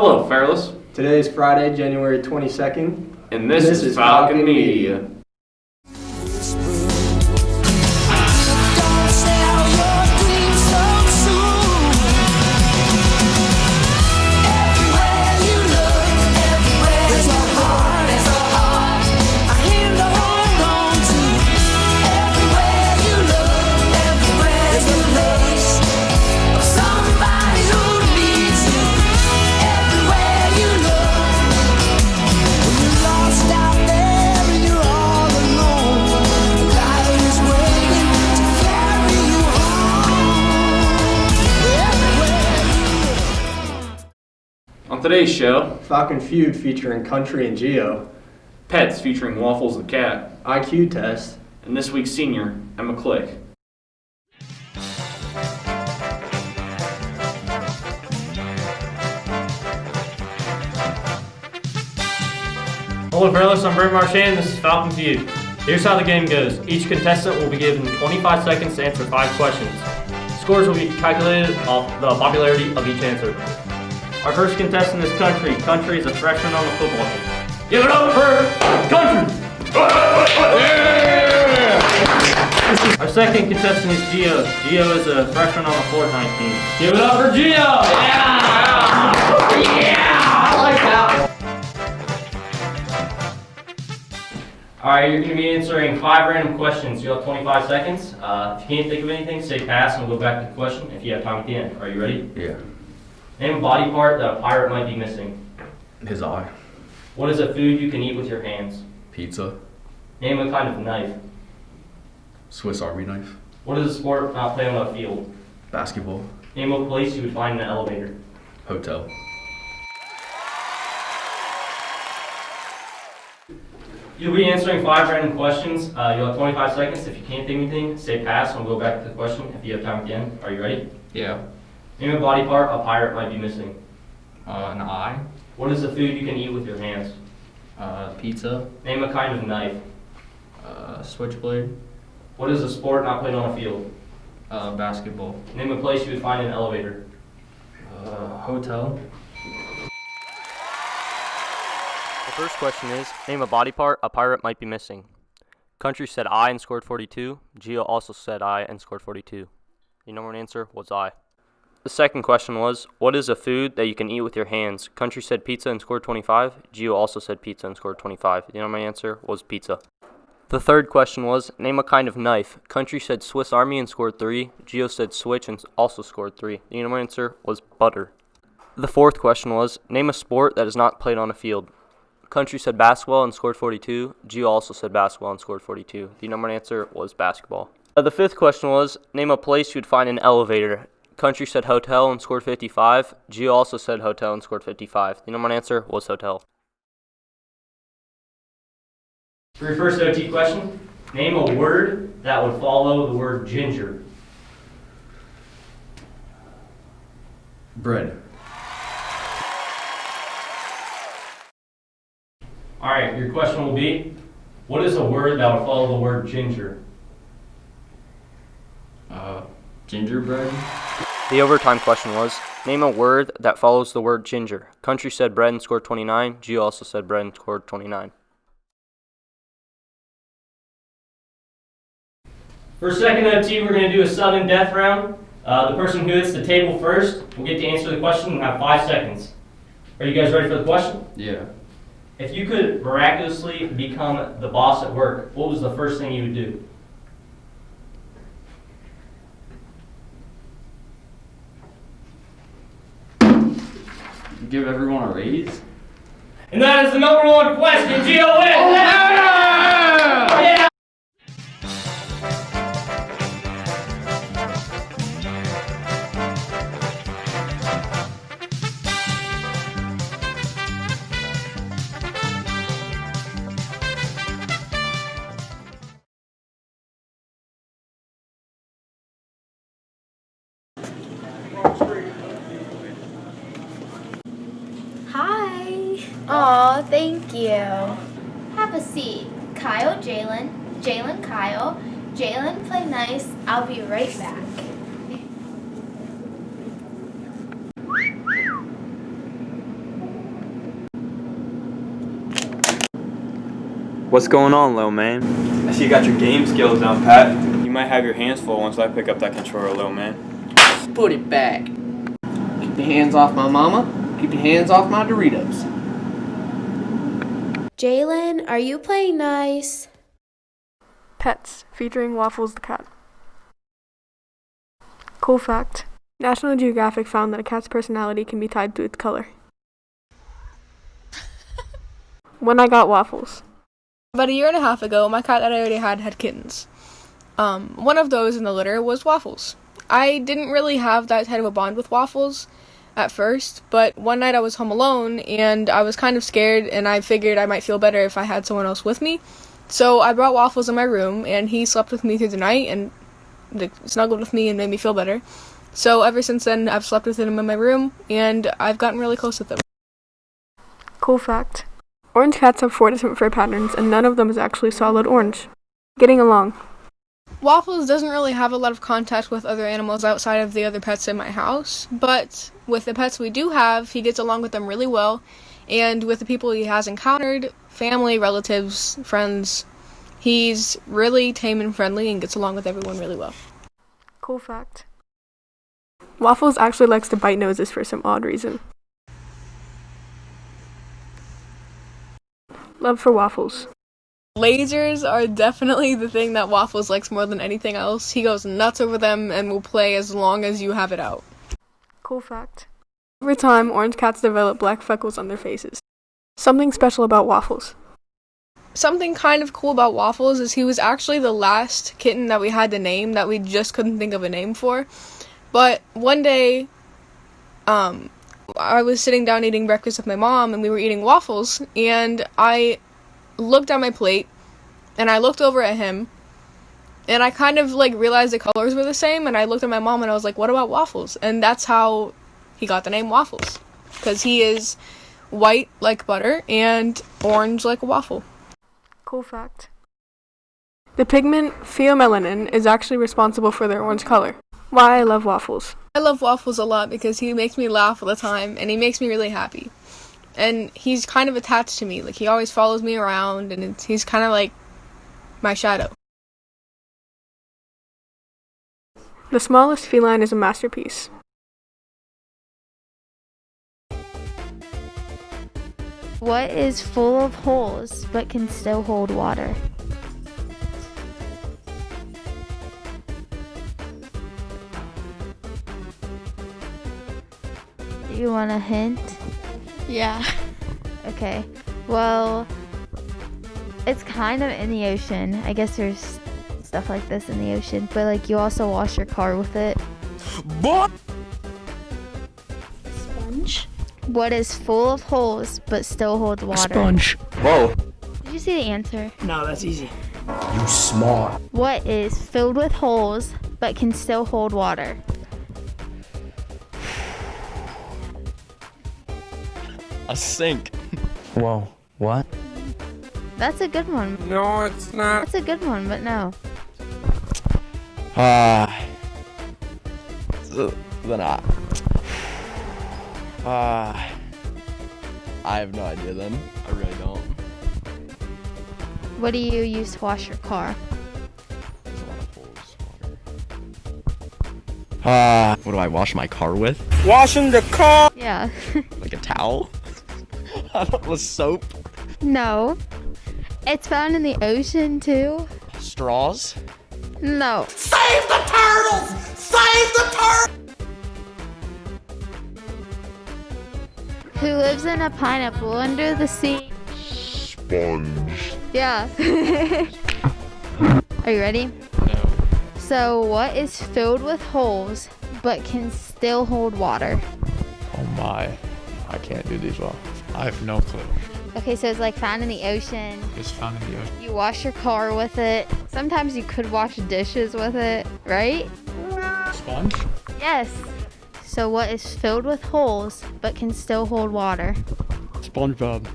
Hello, Fairless. Today is Friday, January 22nd. And this is Falcon Media. On today's show, Falcon Feud featuring Country and Geo, Pets featuring Waffles the Cat, IQ Test, and this week's senior, Emma Klick. Hello, Fairless. I'm Brant Marchand. This is Falcon Feud. Here's how the game goes. Each contestant will be given 25 seconds to answer 5 questions. Scores will be calculated off the popularity of each answer. Our first contestant is Country. Country is a freshman on the football team. Give it up for Country! Yeah! Our second contestant is Geo. Geo is a freshman on the Fortnite team. Give it up for Geo! Yeah! Yeah! I like that. Alright, you're going to be answering 5 random questions. You'll have 25 seconds. If you can't think of anything, say pass and we'll go back to the question if you have time at the end. Are you ready? Yeah. Name a body part that a pirate might be missing. His eye. What is a food you can eat with your hands? Pizza. Name a kind of knife. Swiss Army knife. What is a sport not played on a field? Basketball. Name a place you would find in an elevator. Hotel. You'll be answering 5 random questions. You'll have 25 seconds. If you can't think of anything, say pass and we'll go back to the question if you have time at the end. Are you ready? Yeah. Name a body part a pirate might be missing. An eye. What is a food you can eat with your hands? Pizza. Name a kind of knife. Switchblade. What is a sport not played on a field? Basketball. Name a place you would find in an elevator. Hotel. The first question is, name a body part a pirate might be missing. Country said eye and scored 42. Geo also said eye and scored 42. Your number one answer was eye. The second question was, what is a food that you can eat with your hands? Country said pizza and scored 25. Geo also said pizza and scored 25. Your number one answer was pizza. The third question was, name a kind of knife. Country said Swiss Army and scored 3. Geo said switch and also scored 3. Your number one answer was butter. The fourth question was, name a sport that is not played on a field. Country said basketball and scored 42. Geo also said basketball and scored 42. The number one answer was basketball. The fifth question was, name a place you'd find an elevator. Country said hotel and scored 55. Geo also said hotel and scored 55. The number one answer was hotel. For your first OT question, name a word that would follow the word ginger. Bread. Alright, your question will be, what is a word that would follow the word ginger? Gingerbread. The overtime question was, name a word that follows the word ginger. Country said bread and scored 29. Geo also said bread and scored 29. For second OT, we're going to do a sudden death round. The person who hits the table first will get to answer the question and have 5 seconds. Are you guys ready for the question? Yeah. If you could miraculously become the boss at work, what was the first thing you would do? Give everyone a raise. And that is the number one question. Geo wins! Oh, yeah! Yeah! Hi. Aw, thank you. Have a seat. Kyle, Jalen. Jalen, Kyle. Jalen, play nice. I'll be right back. What's going on, little man? I see you got your game skills down, Pat. You might have your hands full once I pick up that controller, little man. Put it back. Keep your hands off my mama. Keep your hands off my Doritos. Jalen, are you playing nice? Pets, featuring Waffles the Cat. Cool fact. National Geographic found that a cat's personality can be tied to its color. When I got Waffles. About a year and a half ago, my cat that I already had kittens. One of those in the litter was Waffles. I didn't really have that tight of a bond with Waffles at first, but one night I was home alone and I was kind of scared, and I figured I might feel better if I had someone else with me. So I brought Waffles in my room, and he slept with me through the night and snuggled with me and made me feel better. So ever since then, I've slept with him in my room, and I've gotten really close with him. Cool fact. Orange cats have 4 different fur patterns, and none of them is actually solid orange. Getting along. Waffles doesn't really have a lot of contact with other animals outside of the other pets in my house, but with the pets we do have, he gets along with them really well, and with the people he has encountered, family, relatives, friends, he's really tame and friendly and gets along with everyone really well. Cool fact. Waffles actually likes to bite noses for some odd reason. Love for Waffles. Lasers are definitely the thing that Waffles likes more than anything else. He goes nuts over them and will play as long as you have it out. Cool fact. Over time, orange cats develop black freckles on their faces. Something special about Waffles. Something kind of cool about Waffles is he was actually the last kitten that we had to name that we just couldn't think of a name for. But one day, I was sitting down eating breakfast with my mom, and we were eating waffles, and I looked at my plate, and I looked over at him, and I kind of, realized the colors were the same, and I looked at my mom, and I was like, what about Waffles? And that's how he got the name Waffles, because he is white like butter and orange like a waffle. Cool fact. The pigment pheomelanin is actually responsible for their orange color. Why I love Waffles. I love Waffles a lot because he makes me laugh all the time, and he makes me really happy. And he's kind of attached to me. He always follows me around, and he's kind of like my shadow. The smallest feline is a masterpiece. What is full of holes but can still hold water? Do you want a hint? Yeah. Okay. Well, it's kind of in the ocean. I guess there's stuff like this in the ocean, but you also wash your car with it. What? Sponge. What is full of holes but still holds water? Sponge. Whoa. Did you see the answer? No, that's easy. You smart. What is filled with holes but can still hold water? A sink. Whoa, what? That's a good one. No, it's not. That's a good one, but no. I have no idea then. I really don't. What do you use to wash your car? There's a lot of holes. What do I wash my car with? Washing the car! Yeah. Like a towel? I don't know, soap? No. It's found in the ocean, too. Straws? No. Save the turtles! Save the turtles! Who lives in a pineapple under the sea? Sponge. Yeah. Are you ready? No. So, what is filled with holes but can still hold water? Oh my. I can't do these well. I have no clue. Okay, so it's found in the ocean. It's found in the ocean. You wash your car with it. Sometimes you could wash dishes with it, right? Sponge? Yes. So what is filled with holes but can still hold water? SpongeBob.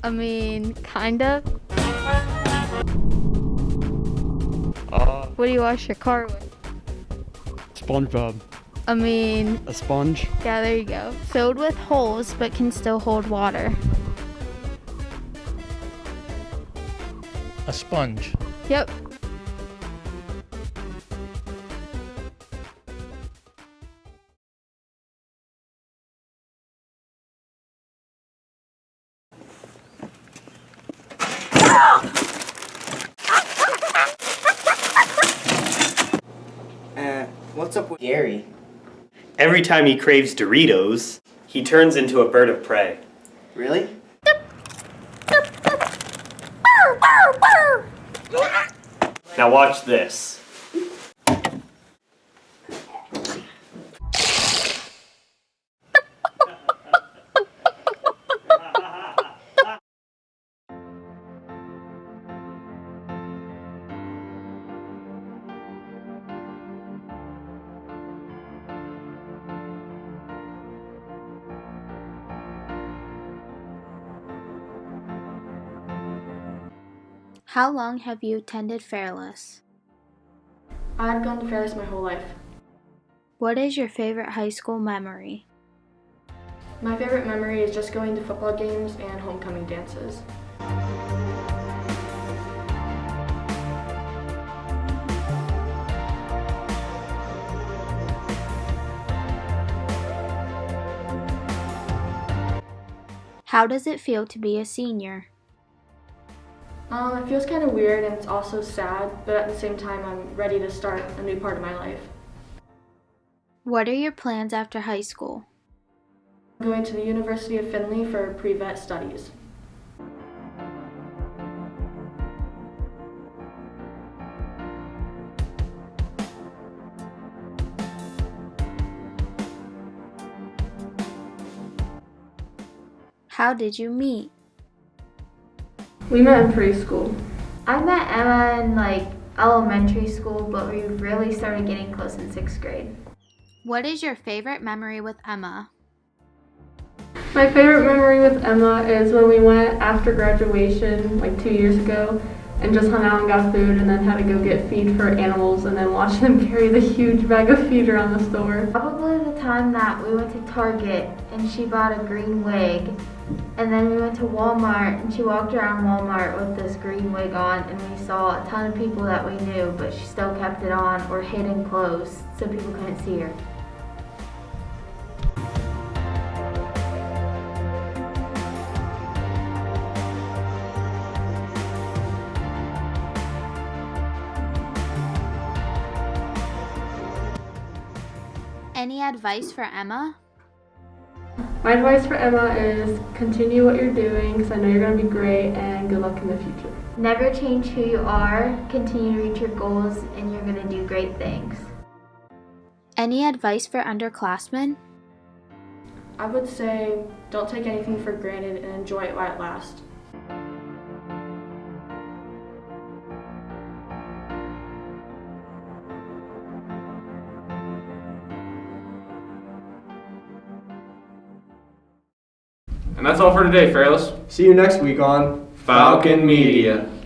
I mean, kind of. What do you wash your car with? SpongeBob. I mean, A sponge? yeah, there you go. Filled with holes but can still hold water. A sponge. Yep. What's up with Gary? Every time he craves Doritos, he turns into a bird of prey. Really? Now watch this. How long have you attended Fairless? I've gone to Fairless my whole life. What is your favorite high school memory? My favorite memory is just going to football games and homecoming dances. How does it feel to be a senior? It feels kind of weird and it's also sad, but at the same time I'm ready to start a new part of my life. What are your plans after high school? I'm going to the University of Findlay for pre-vet studies. How did you meet? We met in preschool. I met Emma in elementary school, but we really started getting close in 6th grade. What is your favorite memory with Emma? My favorite memory with Emma is when we went after graduation 2 years ago and just hung out and got food and then had to go get feed for animals and then watch them carry the huge bag of feed around the store. Probably the time that we went to Target and she bought a green wig, and then we went to Walmart and she walked around Walmart with this green wig on, and we saw a ton of people that we knew, but she still kept it on or hidden close so people couldn't see her. Any advice for Emma? My advice for Emma is continue what you're doing because I know you're going to be great, and good luck in the future. Never change who you are, continue to reach your goals, and you're going to do great things. Any advice for underclassmen? I would say don't take anything for granted and enjoy it while it lasts. And that's all for today, Fairless. See you next week on Falcon Media.